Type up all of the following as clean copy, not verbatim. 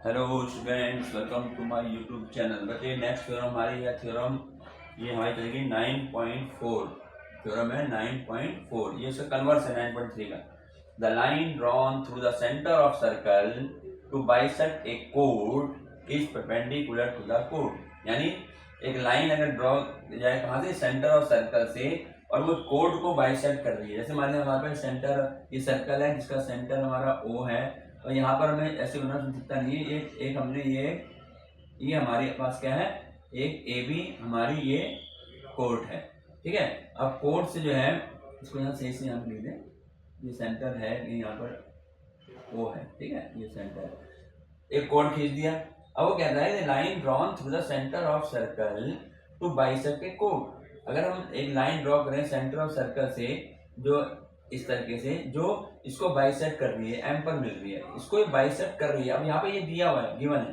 Hello students, welcome to my YouTube channel. बच्चे next theorem हमारी है थ्योरम ये हमारी चलेगी 9.4। थ्योरम है 9.4, ये इसका कन्वर्स है 9.3 का। The line drawn through the centre of circle to bisect a code is perpendicular to the code. यानी एक लाइन अगर ड्रॉ जाए कहाँ से, सेंटर ऑफ सर्कल से, और वो कोड को बाइसेक्ट कर रही है। जैसे मान लिया हमारे पास सेंटर, ये सर्कल है जिसका सेंटर हमारा ओ है, और यहाँ पर हमें ऐसे बना सकता नहीं है। एक हमने ये हमारे पास क्या है, एक ए बी हमारी ये कोड है, ठीक है। अब कोड से जो है इसको यहाँ सही से यहाँ लिख दें, ये सेंटर है, ये यहाँ पर ओ है, ठीक है, ये सेंटर। एक कोड खींच दिया। अब वो कहता है line drawn through the centre of circle to bisect a कोड। अगर हम एक लाइन ड्रॉ करें सेंटर ऑफ सर्कल से, जो इस तरीके से, जो इसको बाइसेक्ट कर रही है, एम पर मिल रही है, इसको बाइसेक्ट कर रही है। अब यहाँ पे ये दिया हुआ है, गिवन है,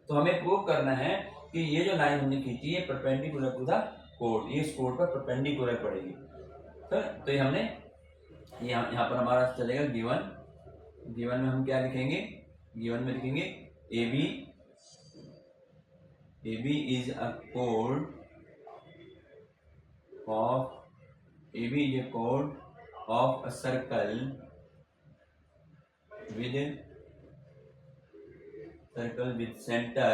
तो हमें प्रूव करना है कि ये जो लाइन हमने खींची है परपेंडिकुलर टू द कोड, ये इस कोड पर परपेंडिकुलर पड़ेगी। तो ये हमने यहाँ पर हमारा चलेगा गिवन। गिवन में हम क्या लिखेंगे, गिवन में लिखेंगे A B is a code of A B is a code of a circle with center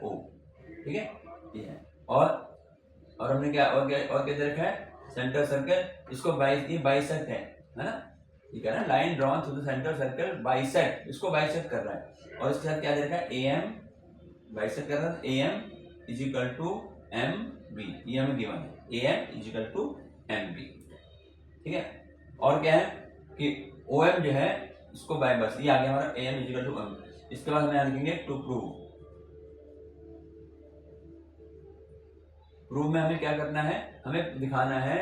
O, ठीक है, ये है। और हमने क्या दे रखा है, सेंटर सर्कल, इसको बाइसेक्ट है ना, ठीक है ना। Line drawn through the centre circle bisect, इसको बाइसेक्ट कर रहा है, और इसके साथ क्या दे रखा है, ए एम बाइसेक्ट कर रहा है, A M is equal to M B, ये हमें गिवन है, A M is equal to M B, ठीक है। और क्या है कि ओ एम जो है इसको बाय बस ये आ गया हमारा, A M is equal to M. इसके बाद हमें लिखेंगे टू प्रूव में हमें क्या करना है, हमें दिखाना है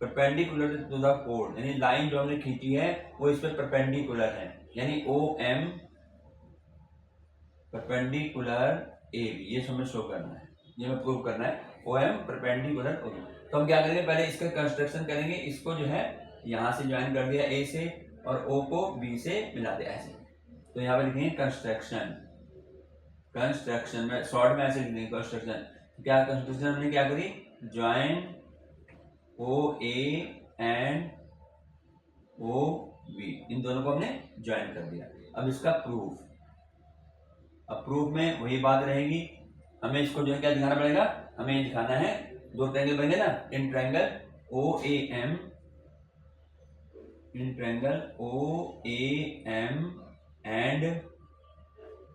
परपेंडिकुलर टू द कोड, यानी लाइन जो हमने खींची है वो इस पर परपेंडिकुलर है, यानी O M perpendicular A B, ये हमें शो करना है, ये हमें प्रूव करना है, O M perpendicular O B. तो हम क्या करेंगे, पहले इसका कंस्ट्रक्शन करेंगे, इसको जो है यहाँ से ज्वाइन कर दिया ए से, और ओ को बी से मिला दिया ऐसे। तो यहाँ पे लिखेंगे कंस्ट्रक्शन में शॉर्ट में ऐसे लिखेंगे कंस्ट्रक्शन। क्या कंस्ट्रक्शन हमने क्या करी, join O A and O B, इन दोनों को हमने ज्वाइन कर दिया। अब इसका प्रूफ, अब प्रूफ में वही बात रहेगी, हमें इसको जो है क्या दिखाना पड़ेगा, हमें दिखाना है दो ट्रायंगल बनेंगे ना, in triangle O A M, in triangle O A M and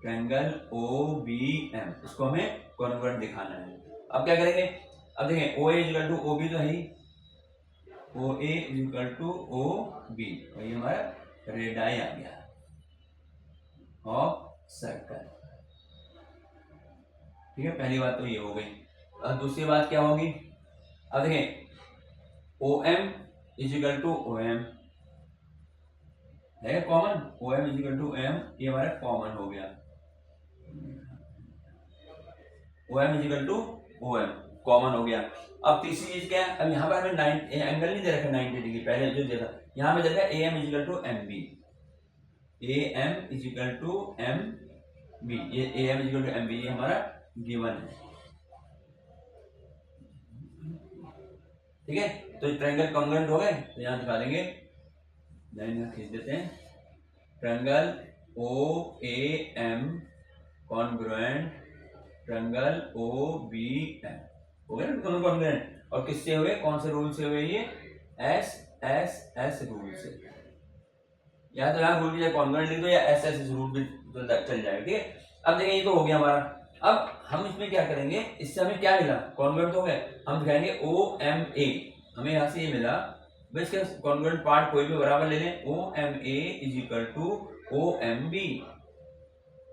triangle O B M, इसको हमें कॉन्वर्ट दिखाना है। अब क्या करेंगे, अब देखें ओ ए इक्वल टू ओ बी तो है ही, ओ ए इक्वल टू ओ बी, और ये हमारा रेडाई आ गया ऑफ सर्कल, ठीक है। पहली बात तो ये हो गई। अब दूसरी बात क्या होगी, अब देखें O M is equal to O M है common, O M is equal to M, ये हमारा कॉमन हो गया, O M is equal to O M common हो गया। अब तीसरी चीज क्या है, अब यहाँ पर हमें एंगल नहीं दे रखा 90 डिग्री, पहले जो देखा यहाँ में दे रखा A M is equal to M B, A M is equal to M B, ये A M is equal to M B, ये हमारा गिवन है, ठीक है। तो ट्रायंगल कॉन्ग्रुएंट हो गए, तो यहाँ दिखा देंगे, लाइन खींच देते हैं, triangle O A M congruent triangle O B M हो गए दोनों कॉन्ग्रुएंट। और किससे हुए, कौन से रूल से हुए, ये एस रूल से, या तो यहाँ रूल भी कॉन्ग्रुएंट लिख दो, या एस रूल भी चल जाएगा, ठीक है। अब देखिए ये तो हो गया हमारा। अब हम इसमें क्या करेंगे, इससे हमें क्या मिला, कॉन्ग्रुएंट हो गए, हम दिखाएंगे ओ एम ए, हमें यहाँ से ये मिला, भाई इसके कॉन्ग्रुएंट पार्ट कोई भी बराबर ले लें, O M A is equal to O M B,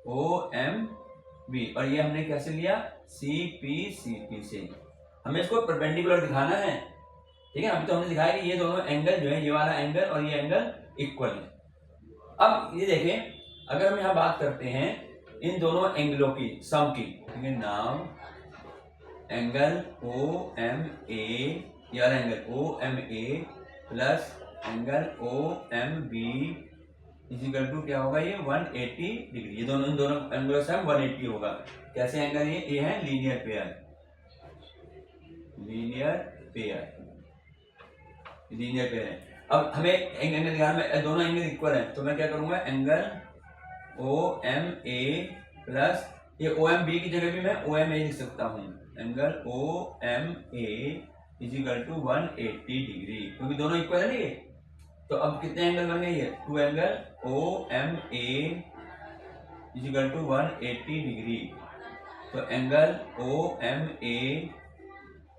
O M B, और ये हमने कैसे लिया, सी पी से, हमें इसको परपेंडिकुलर दिखाना है, ठीक है। अभी तो हमने दिखाया कि ये दोनों एंगल जो है, ये वाला एंगल और ये एंगल इक्वल है। अब ये देखें, अगर हम यहाँ बात करते हैं इन दोनों एंगलों की सम की, ठीक है, now angle O M A, यार angle O M A plus angle O M B is equal to क्या होगा ये 180 डिग्री। ये दोनों इन दोनों एंगलों से 180 होगा। कैसे एंगल ये है linear pair, linear pair, linear pair है। अब हमें एंगल निकालना में दोनों एंगल इक्वल है, तो मैं क्या करूंगा angle O M A plus ये ओ एम बी की जगह भी मैं ओ एम ए लिख सकता हूँ। Angle O M A is equal to 180 degree, क्योंकि दोनों इक्वल है ना ये। तो अब कितने एंगल बन गए ये, two angle O M A is equal to 180 degree. तो angle O M A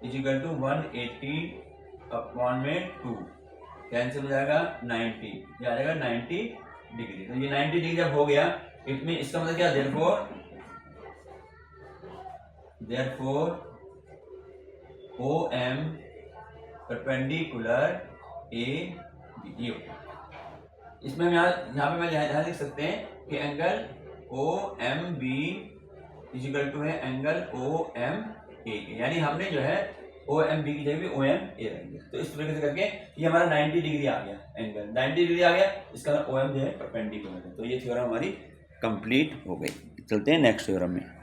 is equal to 180 upon में 2 कैंसिल हो जाएगा 90, ये आ जाएगा 90 डिग्री। तो ये 90 डिग्री जब हो गया इट मीन इसका मतलब क्या, therefore O M perpendicular A B. इसमें यहाँ पे मैं ध्यान लिख सकते हैं कि angle O M B is equal to है एंगल ओ एम ए, यानी हमने जो है ओ एम बी की जगह भी ओ एम ए रहेंगे। तो इस तरीके से करके ये हमारा 90 डिग्री आ गया, एंगल 90 डिग्री आ गया, इसका ओ एम जो है परपेंडिकुलर है। तो ये थ्योरम हमारी कंप्लीट हो गई। चलते हैं नेक्स्ट थ्योरम में।